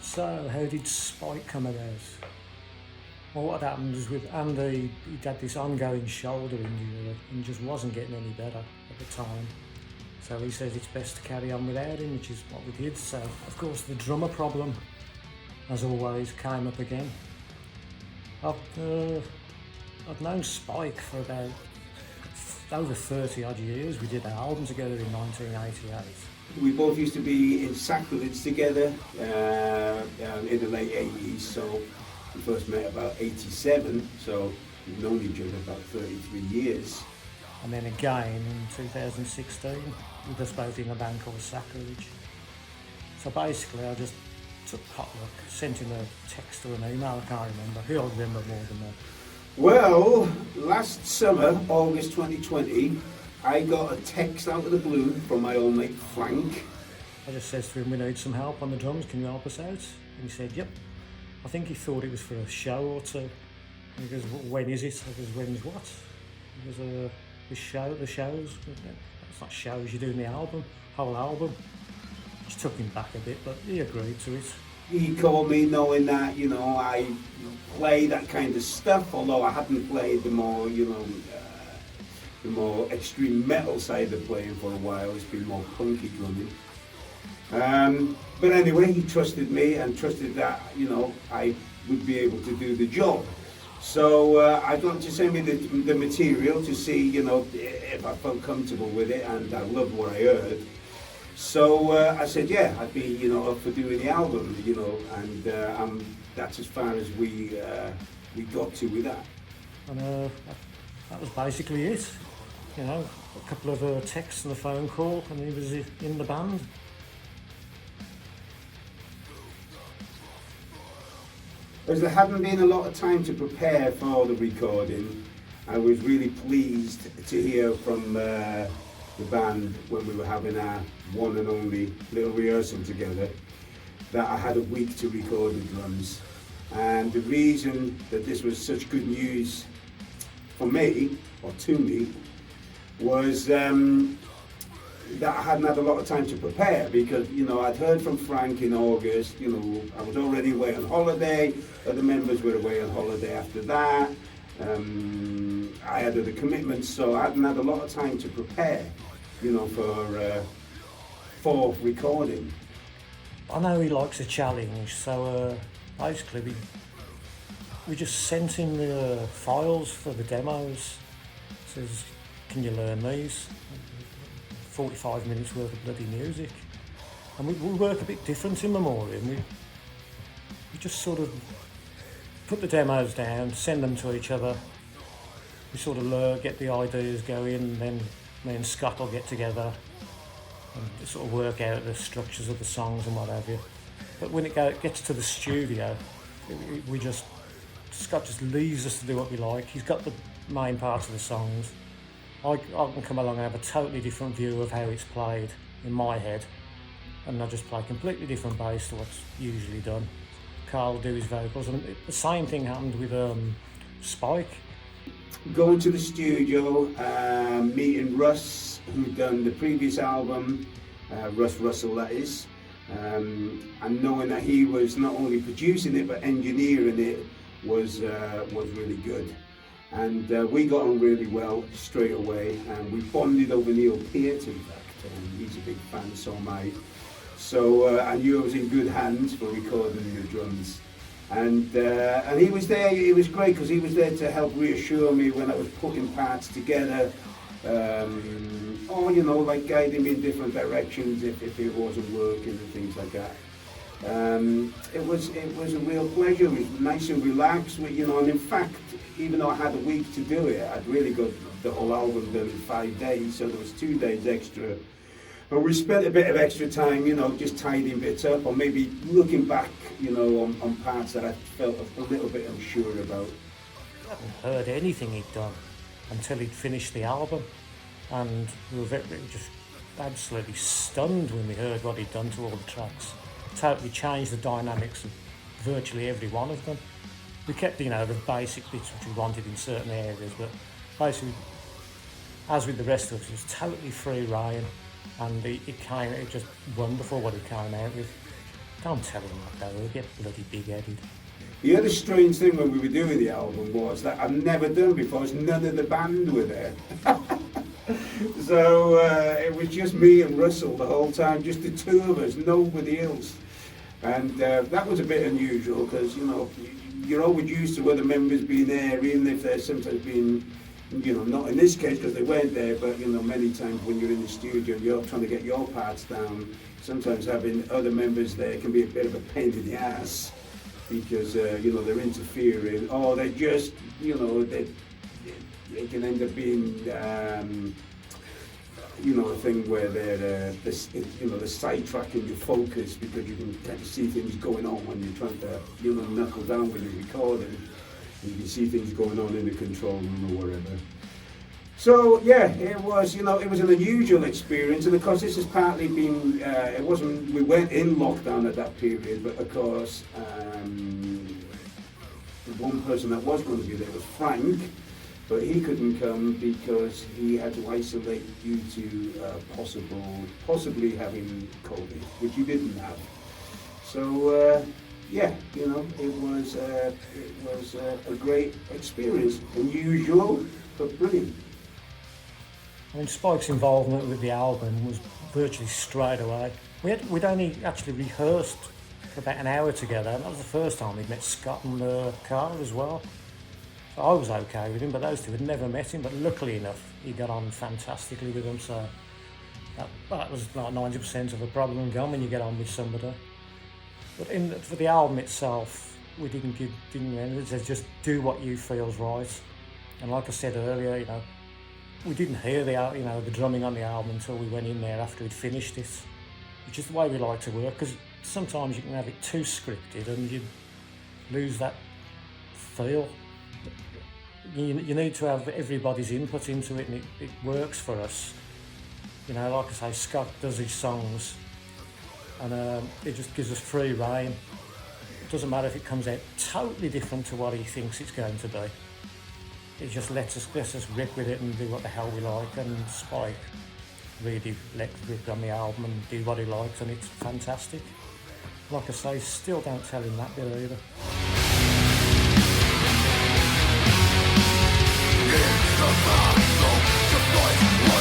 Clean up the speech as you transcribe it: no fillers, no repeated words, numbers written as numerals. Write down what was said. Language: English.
So, how did Spike come about? Well, what happened was with Andy, he'd had this ongoing shoulder injury and just wasn't getting any better at the time. So he says it's best to carry on without him, which is what we did. So, of course, the drummer problem, as always, came up again. I've known Spike for about over 30 odd years. We did an album together in 1988. We both used to be in sacrilege together in the late 80s, so we first met about 87, so we've known each other about 33 years. And then again in 2016, with us both in a band called Sacrilege. So basically I just took potluck, sent him a text or an email, I can't remember. He'll remember more than me. Well, last summer, August 2020, I got a text out of the blue from my old mate Frank. I just said to him, we need some help on the drums, can you help us out? And he said, yep. I think he thought it was for a show or two. And he goes, when is it? I goes, when's what? He goes, the shows. It's not shows, you're doing the album, whole album. Just took him back a bit, but he agreed to it. He called me knowing that, I play that kind of stuff, although I hadn't played the more, the more extreme metal side of playing for a while. It's been more punky drumming. But anyway, he trusted me and trusted that, I would be able to do the job. So I got him to send me the material to see, if I felt comfortable with it, and I loved what I heard. So I said, yeah, I'd be, up for doing the album, and that's as far as we got to with that. And that was basically it. A couple of texts and a phone call, and he was in the band. As there hadn't been a lot of time to prepare for the recording, I was really pleased to hear from the band when we were having our one and only little rehearsal together that I had a week to record the drums. And the reason that this was such good news for me, or to me, was that I hadn't had a lot of time to prepare because, I'd heard from Frank in August, I was already away on holiday, other members were away on holiday after that. I had other commitments, so I hadn't had a lot of time to prepare, for recording. I know he likes a challenge, so basically we just sent him the files for the demos. Says, can you learn these? 45 minutes worth of bloody music. And we work a bit different in Memoriam. We just sort of put the demos down, send them to each other. We sort of get the ideas going, and then me and Scott will get together and sort of work out the structures of the songs and what have you. But when it gets to the studio, Scott just leaves us to do what we like. He's got the main parts of the songs. I can come along and have a totally different view of how it's played in my head, and I just play completely different bass to what's usually done. Carl will do his vocals, and the same thing happened with Spike. Going to the studio, meeting Russ, who'd done the previous album, Russ Russell that is, and knowing that he was not only producing it but engineering it was really good. And we got on really well straight away, and we bonded over Neil Peart, in fact, and he's a big fan, so am I. So I knew I was in good hands for recording the drums. And he was there. It was great because he was there to help reassure me when I was putting parts together, or like guiding me in different directions if it wasn't working and things like that. It was a real pleasure. It was nice and relaxed, and in fact, even though I had a week to do it, I'd really got the whole album done in 5 days, so there was 2 days extra. But we spent a bit of extra time, just tidying bits up, or maybe looking back, on parts that I felt a little bit unsure about. I hadn't heard anything he'd done until he'd finished the album, and we were just absolutely stunned when we heard what he'd done to all the tracks. Totally changed the dynamics of virtually every one of them. We kept, the basic bits which we wanted in certain areas, but basically, as with the rest of us, it was totally free rein, and it just wonderful what he came out with. Don't tell him that though, he'll get bloody big-headed. The other strange thing when we were doing the album was that I've never done before is none of the band were there. So it was just me and Russell the whole time, just the two of us, nobody else. And that was a bit unusual because, you know, you're always used to other members being there, even if they're sometimes being, you know, not in this case because they weren't there, but, you know, many times when you're in the studio and you're trying to get your parts down, sometimes having other members there can be a bit of a pain in the ass because, you know, they're interfering or they just, you know, it can end up being, you know, a thing where they're sidetracking your focus because you can kind of see things going on when you're trying to, you know, knuckle down with the recording. You can see things going on in the control room or whatever. So yeah, it was, you know, it was an unusual experience, and of course this has partly been, we weren't in lockdown at that period, but of course the one person that was going to be there was Frank. But he couldn't come because he had to isolate due to possibly having COVID, which he didn't have. So yeah, you know, it was a great experience, unusual but brilliant. I mean, Spike's involvement with the album was virtually straight away. We'd only actually rehearsed for about an hour together, and that was the first time we'd met Scott and Carl as well. I was okay with him, but those two had never met him, but luckily enough, he got on fantastically with them, so that was like 90% of the problem gone when you get on with somebody. But for the album itself, we didn't just do what you feel's right. And like I said earlier, you know, we didn't hear the drumming on the album until we went in there after we'd finished it, which is the way we like to work, because sometimes you can have it too scripted and you lose that feel. You need to have everybody's input into it, and it works for us. You know, like I say, Scott does his songs, and it just gives us free rein. It doesn't matter if it comes out totally different to what he thinks it's going to be. It just lets us rip with it and do what the hell we like. And Spike really let rip on the album and do what he likes, and it's fantastic. Like I say, still don't tell him that bit either. It's the battle to fight.